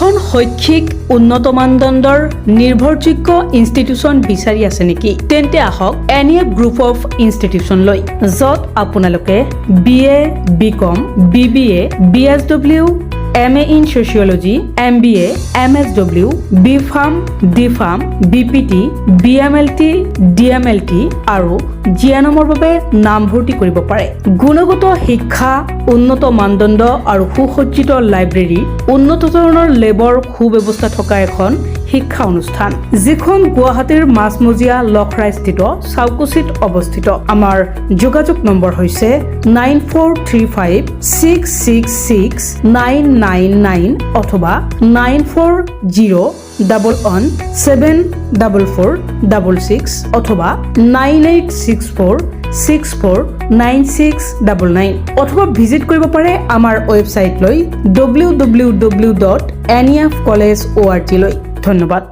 এখন শৈক্ষিক উন্নত মানদণ্ডৰ নিৰ্ভৰযোগ্য ইনষ্টিটিউচন বিচাৰি আছে নেকি তেন্তে আহক এনিএফ গ্ৰুপ অফ ইনষ্টিটিউচন লৈ য'ত আপোনালোকে BA BCom BBA BSW MA in Sociology, MBA, MSW, BPharm, DPharm, BPT, BMLT, DMLT আৰু জিএনএমৰ বাবে নামভৰ্তি কৰিব পাৰে। গুণগত শিক্ষা, উন্নত মানদণ্ড আৰু সুসজ্জিত লাইব্ৰেৰী, উন্নত ধৰণৰ লেবৰ সুব্যৱস্থা থকা এখন শিক্ষা অনুষ্ঠান যিখন গুৱাহাটীৰ মাছমজিয়া লখৰাস্থিত চাউকুচিত অৱস্থিত। আমাৰ যোগাযোগ নম্বৰ হৈছে 9435666999 অথবা 9401174466 অথবা 9864649699 অথবা ভিজিট কৰিব পাৰে আমাৰ ৱেবছাইট লৈ www.nefcollege.org লৈ। ধন্যবাদ।